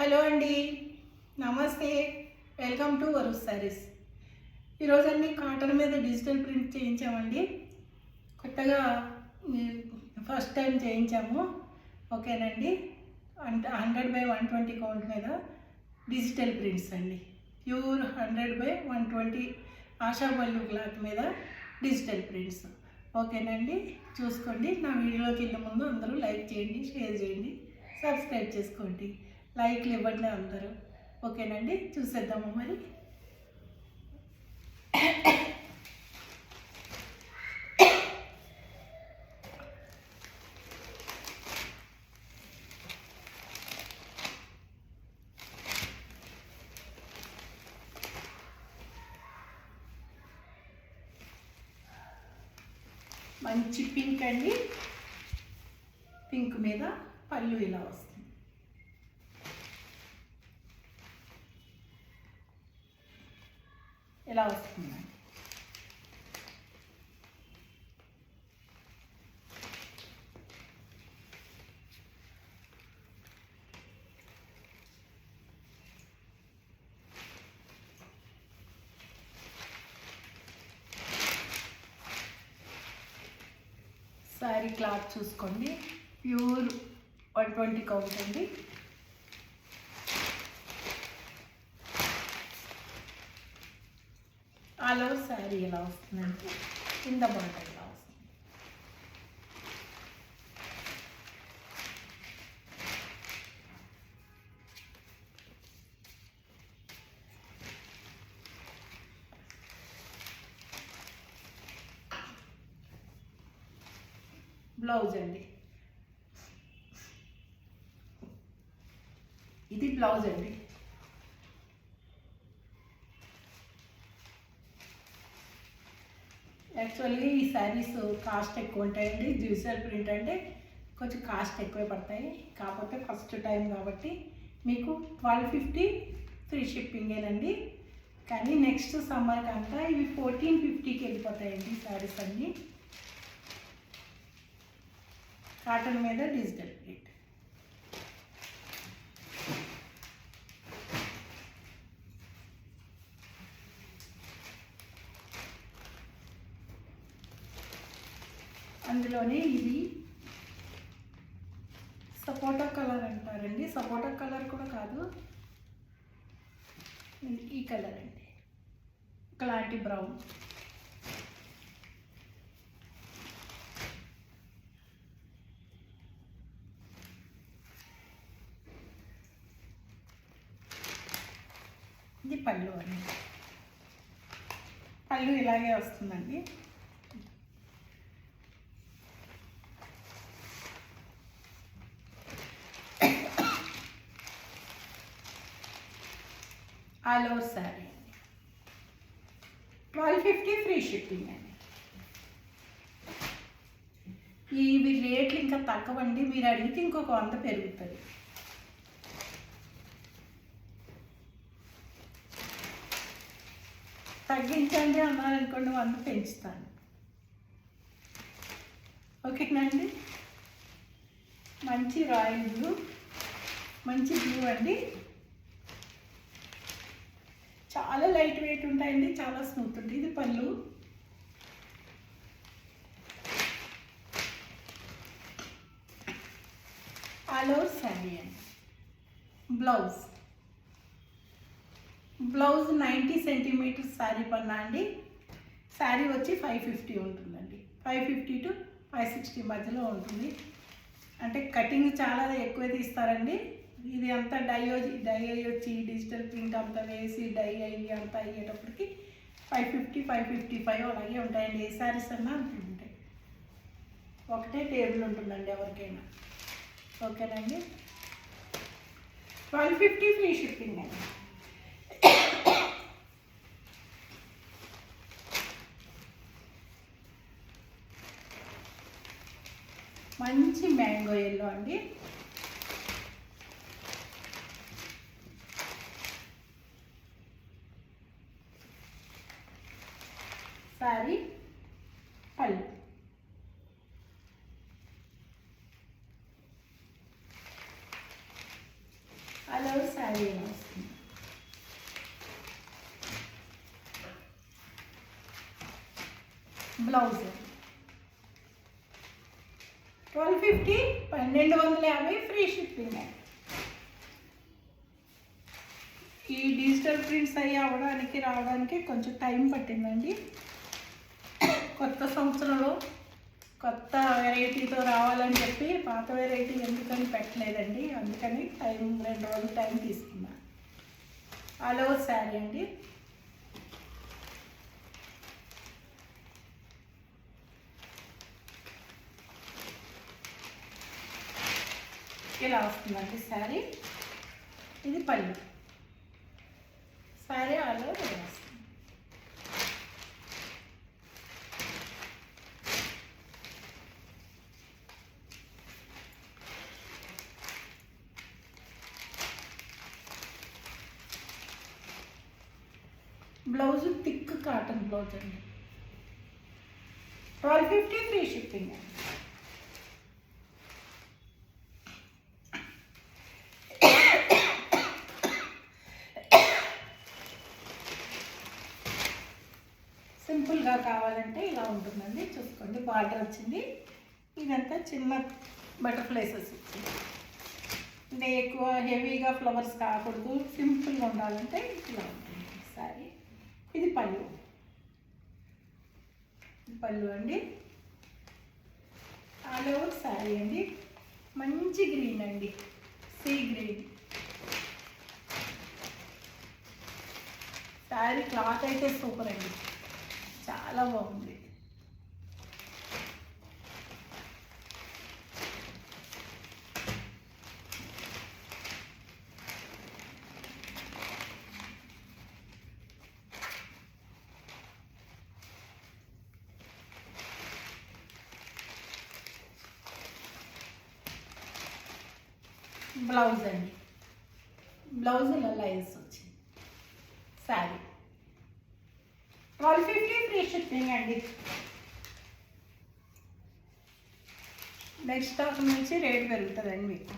Hello అండి, నమస్తే. Welcome to Varun saris. ఈరోజు అన్ని కాటన్ మీద డిజిటల్ ప్రింట్ చేయించామండి. కొత్తగా ఫస్ట్ టైం చేయించాము. ఓకేనండి. అంటే 100/120 కౌంట్ మీద డిజిటల్ ప్రింట్స్ అండి. ప్యూర్ 100/120 ఆశా పల్లు క్లాత్ మీద డిజిటల్ ప్రింట్స్. ఓకేనండి, చూసుకోండి. నా వీడియోకి వెళ్ళే ముందు అందరూ లైక్ చేయండి, షేర్ చేయండి, సబ్స్క్రైబ్ చేసుకోండి. లైక్లు ఇవ్వండి అందరూ. ఓకేనండి, చూసేద్దాము మరి. మంచి పింక్ అండి. పింక్ మీద పళ్ళు ఇలా వస్తుంది. ఇలా వస్తుందండి. సారీ క్లాత్ చూసుకోండి. ప్యూర్ 120 కౌంట్ అండి. ఆల్ ఓవర్ శారీ ఎలా వస్తుందంటే కింద బార్డర్ ఇలా వస్తుంది. బ్లౌజ్ అండి, ఇది బ్లౌజ్ అండి. యాక్చువల్లీ ఈ శారీస్ కాస్ట్ ఎక్కువ ఉంటాయండి. డిజిటల్ ప్రింట్ అంటే కొంచెం కాస్ట్ ఎక్కువ పడతాయి. కాకపోతే ఫస్ట్ టైం కాబట్టి మీకు 1250 ఫ్రీ షిప్పింగేనండి. కానీ నెక్స్ట్ సమ్మర్కి అంతా ఇవి 1450కి వెళ్ళిపోతాయండి శారీస్ అన్నీ. కాటన్ మీద డిజిటల్ ప్రింట్. అందులోనే ఇది సపోటా కలర్ అంటారండి. సపోటా కలర్ కూడా కాదు, ఈ కలర్ అండి, క్లారిటీ బ్రౌన్. ఇది పళ్ళు అండి. పళ్ళు ఇలాగే వస్తుందండి. All over sari 1250 free shipping అండి. ఇవి రేట్లు ఇంకా తక్కువండి. మీరు అడిగితే ఇంకొక 100 పెరుగుతుంది. తగ్గించండి అన్నారనుకోండి, 100 పెంచుతాను. ఓకేనండి. మంచి రాయల్ బ్లూ, మంచి బ్లూ అండి. చాలా లైట్ వెయిట్ ఉంటాయండి, చాలా స్మూత్ ఉంటుంది. ఇది పళ్ళు. ఆల్ ఓవర్ శారీ అండి. బ్లౌజ్ 90 సెంటీమీటర్స్ శారీ పన్నా అండి. శారీ వచ్చి 550 ఉంటుందండి. 550 to 560 మధ్యలో ఉంటుంది. అంటే కటింగ్ చాలా ఎక్కువ తీస్తారండి. ఇది అంతా డై వచ్చి డిజిటల్ ప్రింట్ అంతా వేసి డై అయ్యి అంతా అయ్యేటప్పటికి 550, 555 అలాగే ఉంటాయండి. ఏ శారీస్ అన్నా అంతే ఉంటాయి. ఒకటే టేబుల్ ఉంటుందండి ఎవరికైనా. ఓకేనండి. 1250 ఫ్రీ షిప్పింగ్ అండి. మంచి మ్యాంగో ఎల్లో అండి. శారీ పళ్ళు. అలా శారీ వస్తుంది. Blouse 1250, 1250 free shipping. ఈ డిజిటల్ ప్రింట్స్ అయ్యి అవ్వడానికి రావడానికి కొంచెం టైం పట్టిందండి. కొత్త సంవత్సరంలో కొత్త వెరైటీతో రావాలని చెప్పి పాత వెరైటీ ఎందుకని పెట్టలేదండి, అందుకని 2 రోజులు టైం తీసుకున్నా. ఆల్ ఓవర్ శారీ అండి. ఇలా వస్తుందండి శారీ. ఇది పళ్ళు. శారీ ఆల్ ఓవర్ ఇలా వస్తుంది. బ్లౌజ్ థిక్ కాటన్ బ్లౌజ్ అండి. 1250 ఫ్రీ షిప్పింగ్ అండి. సింపుల్గా కావాలంటే ఇలా ఉంటుందండి. చూసుకోండి, బార్డర్ వచ్చింది. ఇదంతా చిన్న బటర్ఫ్లైసెస్ వచ్చింది. అంటే ఎక్కువ హెవీగా ఫ్లవర్స్ కాకూడదు, సింపుల్గా ఉండాలంటే ఇలా ఉంటుంది సారీ. ఇది పళ్ళు. పళ్ళు అండి. ఆల్ ఓవర్ శారీ అండి. మంచి గ్రీన్ అండి, సీ గ్రీన్. శారీ క్లాత్ అయితే సూపర్ అండి, చాలా బాగుంది. బ్లౌజ్ అండి. బ్లౌజ్ ఇలా లైన్స్ వచ్చింది. శారీ 1250 ఫ్రీ షిప్పింగ్ అండి. నెక్స్ట్ స్టాక్ నుంచి రేట్ పెరుగుతుందండి మీకు.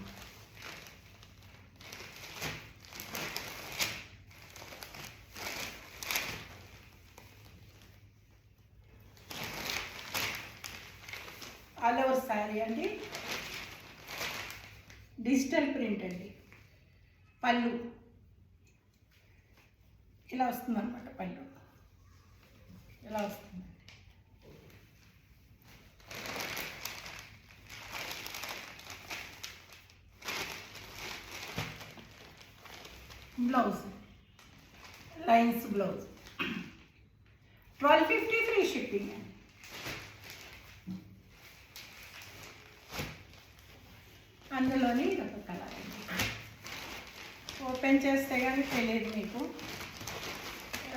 ఆల్ ఓవర్ శారీ అండి. డిజిటల్ ప్రింట్ అండి. పళ్ళు ఇలా వస్తుంది అన్నమాట. పళ్ళు ఇలా వస్తుంది. Blouse lines blouse 1250 free shipping. అందులోని ఇదొక కలర్ అండి. ఓపెన్ చేస్తే కానీ తెలియదు మీకు,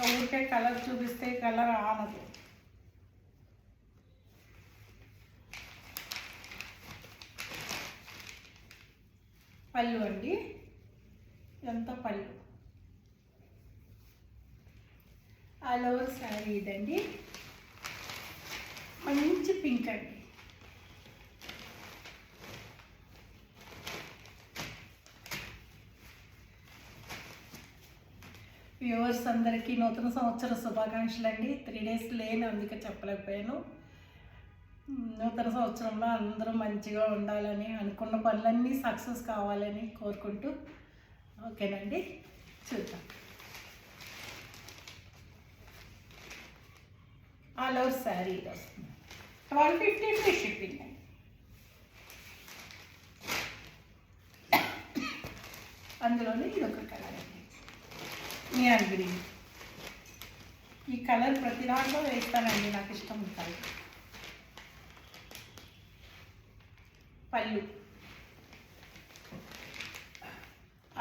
ఊరికే కలర్ చూపిస్తే కలర్ ఆనదు. పళ్ళు అండి. ఎంత పళ్ళు. ఆల్ ఓవర్ శారీ ఇదండి. మంచి పింక్ అండి. వ్యూవర్స్ అందరికీ నూతన సంవత్సర శుభాకాంక్షలు అండి. 3 డేస్ లేని, అందుకే చెప్పలేకపోయాను. నూతన సంవత్సరంలో అందరూ మంచిగా ఉండాలని, అనుకున్న పనులన్నీ సక్సెస్ కావాలని కోరుకుంటూ, ఓకేనండి, చూద్దాం. ఆల్ ఓవర్ శారీ వస్తుంది. 1250 ఫ్రీ షిప్పింగ్ అండి. అందులోనే ఇది ఒక కలర్ అండి, నియాన్ గ్రీన్. ఈ కలర్ ప్రతి దాంట్లో వేస్తానండి, నాకు ఇష్టం ఉంటుంది. పళ్ళు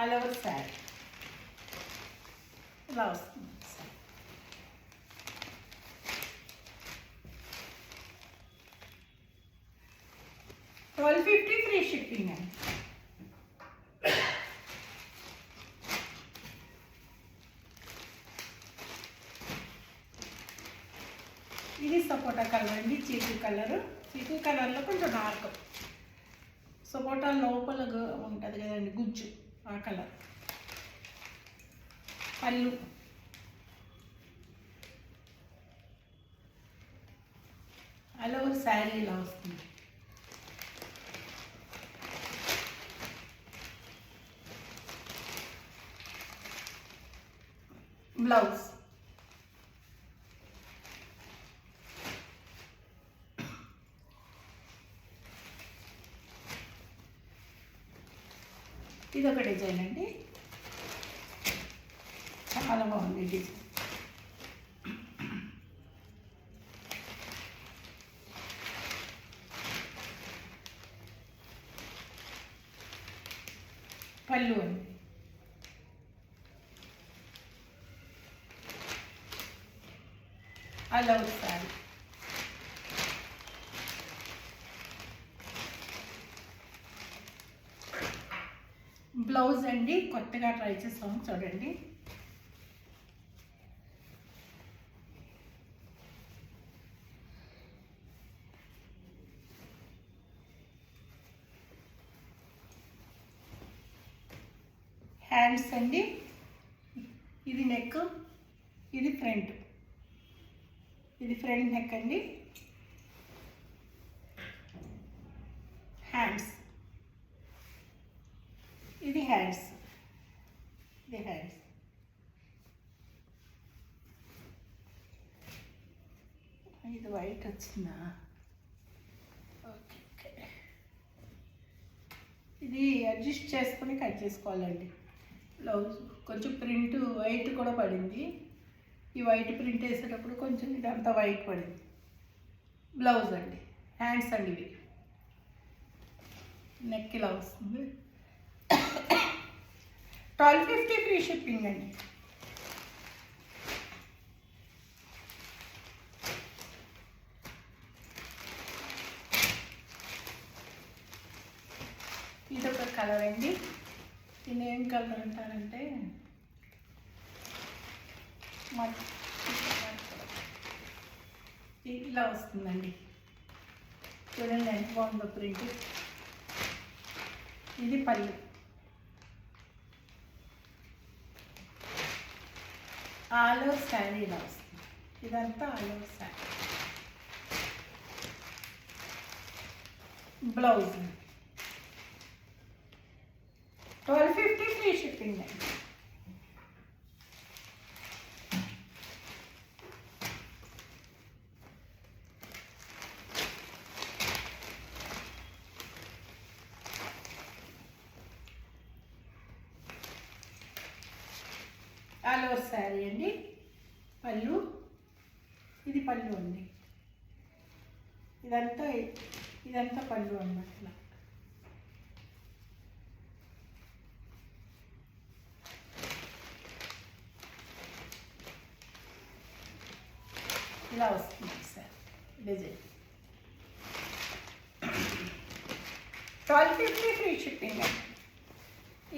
ఆల్ ఓవర్ శారీ ఇలా వస్తుంది. 1250 ఫ్రీ షిప్పింగ్ అండి. ఇది సపోటా కలర్ అండి, చీకు కలరు. చీకు కలర్లో కొంచెం డార్క్. సపోటా లోపల ఉంటుంది కదండి గుజ్జు, ఆ కలర్. పళ్ళు ఆల్ ఓవర్ శారీ ఇలా వస్తుంది. బ్లౌజ్ ఇది ఒక డిజైన్ అండి, చాలా బాగుంది డిజైన్. పళ్ళు అండి, ఆల్ ఓవర్ శారీ. బ్లౌజ్ అండి, కొత్తగా ట్రై చేస్తాము చూడండి. హ్యాండ్స్ అండి, ఇది నెక్, ఇది ఫ్రంట్. ఇది ఫ్రంట్ నెక్ అండి. హ్యాండ్స్, ఇది హ్యాండ్స్, ఇది హ్యాండ్స్. ఇది వైట్ వచ్చిందా? ఓకే ఓకే, ఇది అడ్జస్ట్ చేసుకొని కట్ చేసుకోవాలండి. బ్లౌజ్ కొంచెం ప్రింట్ వైట్ కూడా పడింది. ఈ వైట్ ప్రింట్ వేసేటప్పుడు కొంచెం ఇదంతా వైట్ పడింది. బ్లౌజ్ అండి, హ్యాండ్స్ అండి, ఇవి నెక్ ఇలా వస్తుంది. 1250 ఫ్రీ షిప్పింగ్ అండి. ఇదొక కలర్ అండి, దీన్ని ఏం కలర్ అంటారంటే ఇలా వస్తుందండి. చూడండి ఎంత బాగుందో ప్రింట్. ఇది పళ్ళు, ఆల్ ఓవర్ శారీ ఇలా వస్తుంది. ఇదంతా all over sari. Blouse 1250 free shipping అండి. ఆల్ ఓవర్ శారీ అండి. పళ్ళు, ఇది పళ్ళు అండి. ఇదంతా పళ్ళు అన్నమాట. ఇలా వస్తుంది సార్ డిజైన్. 1250 ఫ్రీ షిప్పింగ్ అండి.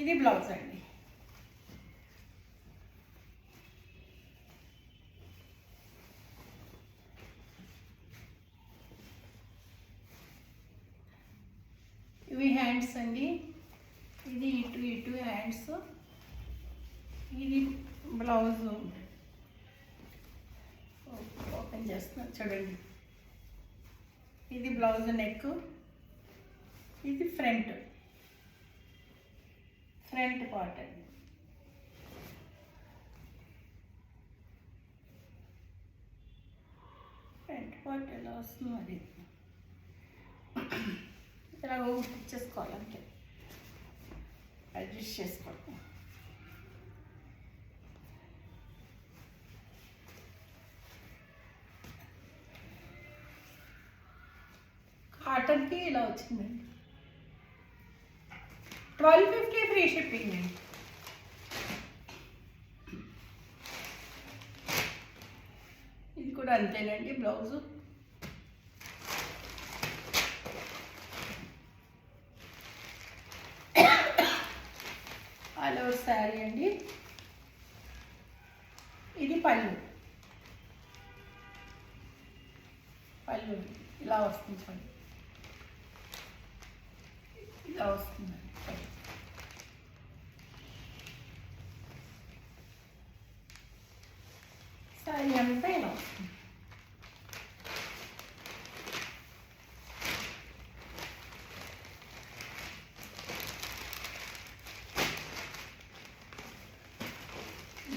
ఇది బ్లౌజ్ అండి. ఇవి హ్యాండ్స్ అండి, ఇది ఇటు హ్యాండ్స్, ఇది బ్లౌజ్. ఓపెన్ చేస్తున్నాను చూడండి. ఇది బ్లౌజ్ నెక్, ఇది ఫ్రంట్ పార్ట్ అండి. ఫ్రంట్ పార్ట్ ఎలా వస్తుంది అది ఇలా ఇచ్చేసుకోవాలంటే అడ్జస్ట్ చేసుకోవాలి. కాటన్కి ఇలా వచ్చిందండి. 1250 ఫ్రీ షిప్పింగ్ అండి. ఇది కూడా అంతేనండి బ్లౌజు. ఆల్ ఓవర్ శారీ అండి. ఇది పళ్ళు ఇలా వస్తుంది పళ్ళు, ఇలా వస్తుందండి. అంతా ఇలా వస్తుంది.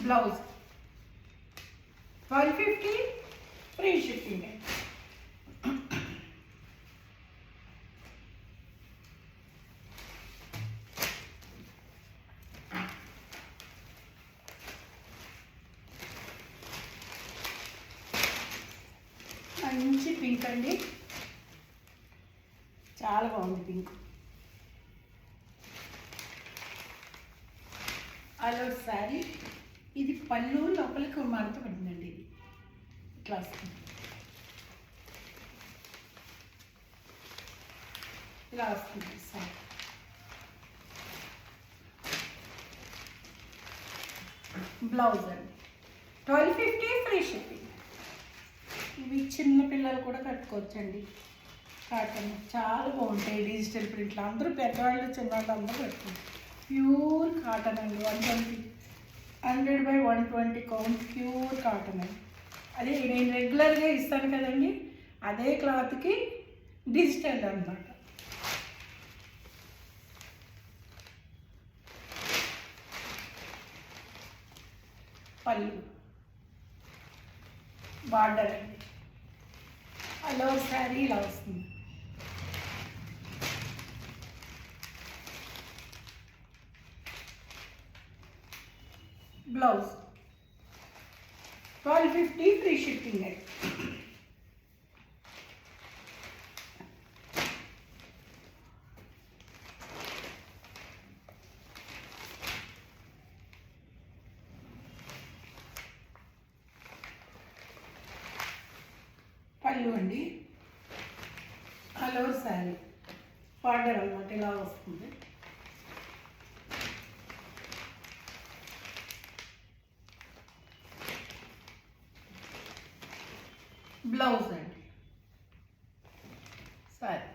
Blouse 1250 free shipping. మంచి పింక్ అండి, చాలా బాగుంది పింక్. అలా శారీ ఇది పళ్ళు లోపలికి మడత పడిందండి. ఇది ఇట్లా వస్తుంది, ఇలా వస్తుంది శారీ. బ్లౌజ్ అండి 1250 ఫ్రీ షిప్పింగ్. ఇవి చిన్న పిల్లలు కూడా కట్టుకోవచ్చండి. కాటన్ చాలా బాగుంటాయి డిజిటల్ ప్రింట్లు. అందరూ పెద్దవాళ్ళు చిన్నవాళ్ళు అందరూ కట్టుకుంటారు. ప్యూర్ కాటన్ అండి, 120 100/120 కౌంట్ ప్యూర్ కాటన్ అండి. అదే నేను రెగ్యులర్గా ఇస్తాను కదండి, అదే క్లాత్కి డిజిటల్ అన్నమాట. పళ్ళు బార్డర్ అండి, అలా శారీ ఇలా వస్తుంది. బ్లౌజ్ 1250 ఫ్రీ షిప్పింగ్ అండి. పళ్ళు అండి, అలో శారీ బార్డర్ అన్నమాట ఇలా వస్తుంది. బ్లౌజ్ అండి సారీ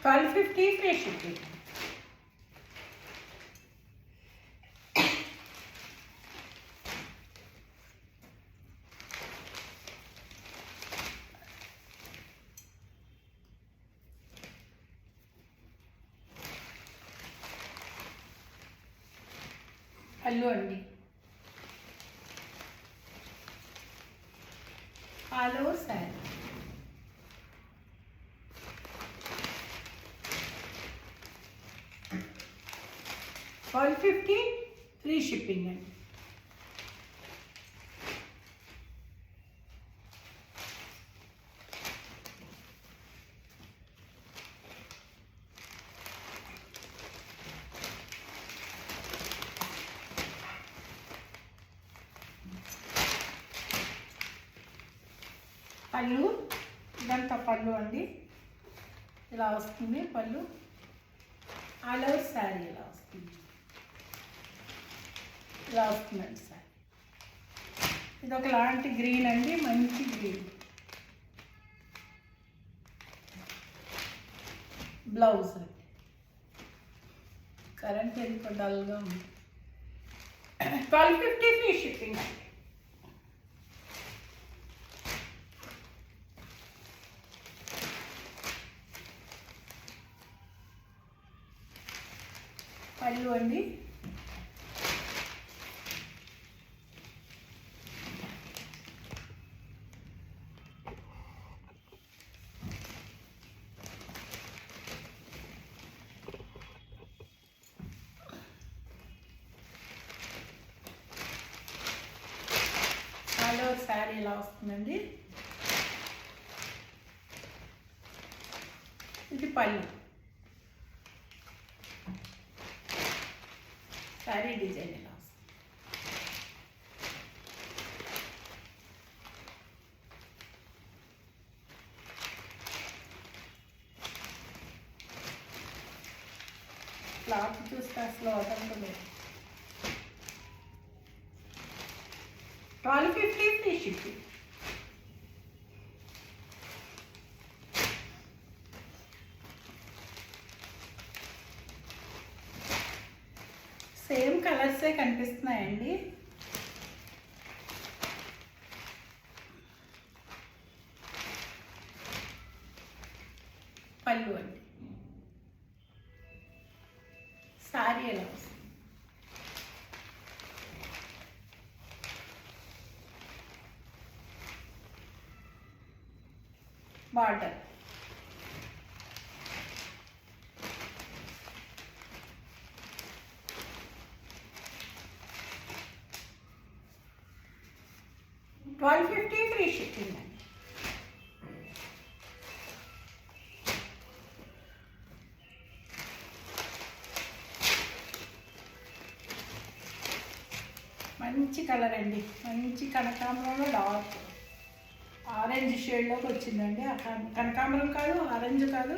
1250 ఫ్రీ షిప్పింగ్. పళ్ళు అండి, ఆలో శారీ 1250 ఫ్రీ షిప్పింగ్ అండి. పళ్ళు ఇదంతా పళ్ళు అండి, ఇలా వస్తుంది పళ్ళు. ఆల్ ఓవర్ శారీ ఇలా వస్తుంది, ఇలా వస్తుందండి శారీ. ఇది ఒకలాంటి గ్రీన్ అండి, మంచి గ్రీన్. బ్లౌజ్ అండి, కరెంట్ ఎంత డల్గా ఉంది. 1250 ఫ్రీ షిప్పింగ్ అండి. పళ్ళు అండి, ఆల్ ఓవర్ శారీ ఇలా వస్తుందండి. ఇది పళ్ళు, శారీ డిజైన్ ఇలా వస్తుంది. క్లాత్ చూస్తే అసలు వదలలేదు. 1250 ఫ్రీ షిప్పింగ్. సేమ్ కలర్సే కనిపిస్తున్నాయండి. శారీ ఎలా వస్తుంది. బార్డర్ $12.50 ఫ్రీ షిప్పింగ్ అండి. మంచి కలర్ అండి, మంచి కనకాంబరంలో డార్క్ ఆరెంజ్ షేడ్లోకి వచ్చిందండి. కనకాంబరం కాదు, ఆరెంజ్ కాదు,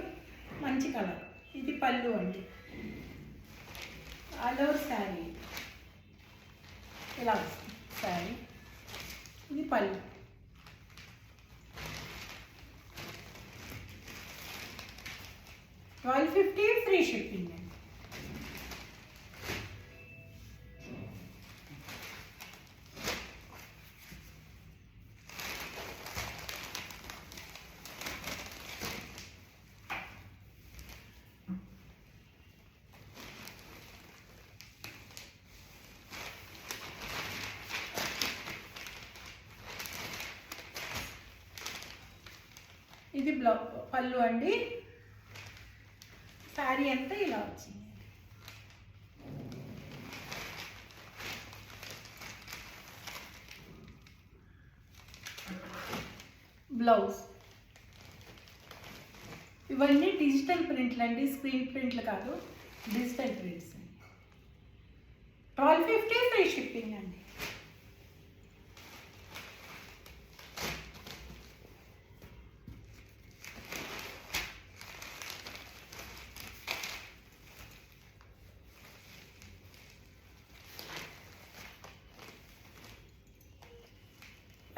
మంచి కలర్. ఇది పళ్ళు అండి. ఆల్ ఓవర్ శారీ ఇలా వస్తుంది శారీ. ఇది పళ్ళు. $12.50 ఫ్రీ షిప్పింగ్ అండి. ఇది పళ్ళు అండి. శారీ అంతా ఇలా వచ్చింది. బ్లౌజ్. ఇవన్నీ డిజిటల్ ప్రింట్లు అండి, స్క్రీన్ ప్రింట్లు కాదు, డిజిటల్ ప్రింట్స్ అండి. $12.50 ఫ్రీ షిప్పింగ్ అండి.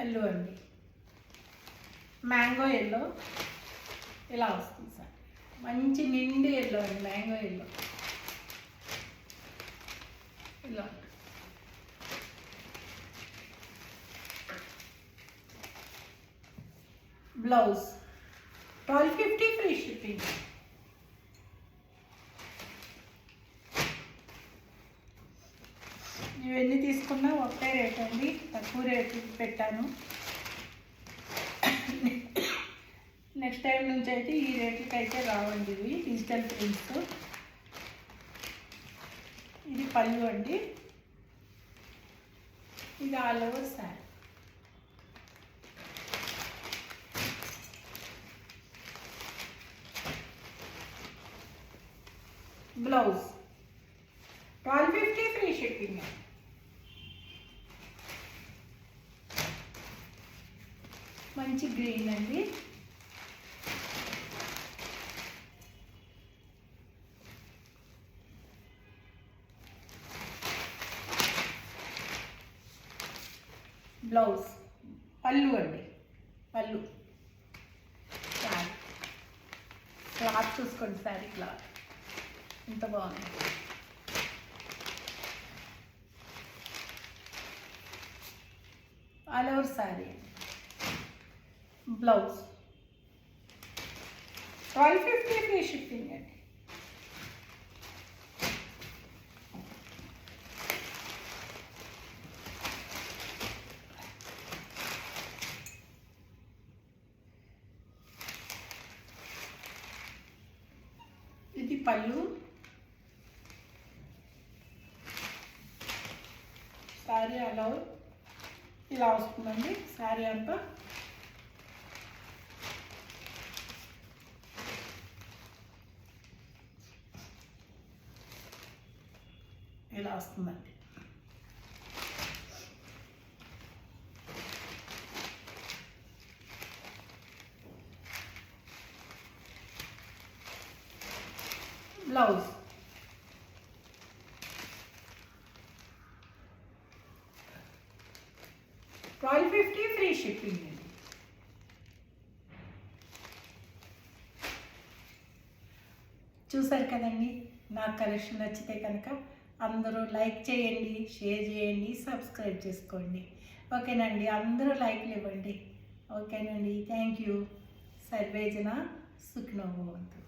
ఎల్లో అండి, మ్యాంగో ఎల్లో ఇలా వస్తుంది సార్. మంచి నిండు ఎల్లో అండి, మ్యాంగో ఎల్లో ఇలా. Blouse $12.50 free shipping. ఇవన్నీ తీసుకున్నా ఒకటే రేట్ అండి, తక్కువ రేటు పెట్టాను. నెక్స్ట్ టైం నుంచి అయితే ఈ రేట్లకి అయితే రావండి ఇవి డిజిటల్ ప్రింట్స్. ఇది పళ్ళు అండి. ఇది all over sari. Blouse $12.50 free shipping. మంచి గ్రీన్ అండి. బ్లౌజ్ పళ్ళు అండి, పళ్ళు. శారీ క్లాత్ చూసుకోండి, శారీ క్లాత్ ఎంత బాగుంది. All over sari. Blouse $12.50 free shipping అండి. ఇది పళ్ళు. శారీ అలా ఇలా వస్తుందండి శారీ అంతా. ఇలా వస్తుందండి. బ్లౌజ్ $12.50 ఫ్రీ షిప్పింగ్ అండి. చూసారు కదండి, నా కలెక్షన్ నచ్చితే కనుక అందరూ లైక్ చేయండి, షేర్ చేయండి, సబ్స్క్రైబ్ చేసుకోండి. ఓకేనండి, అందరూ లైక్లు ఇవ్వండి. ఓకేనండి, థ్యాంక్ యూ. సర్వేజన సుఖినో భవంతు.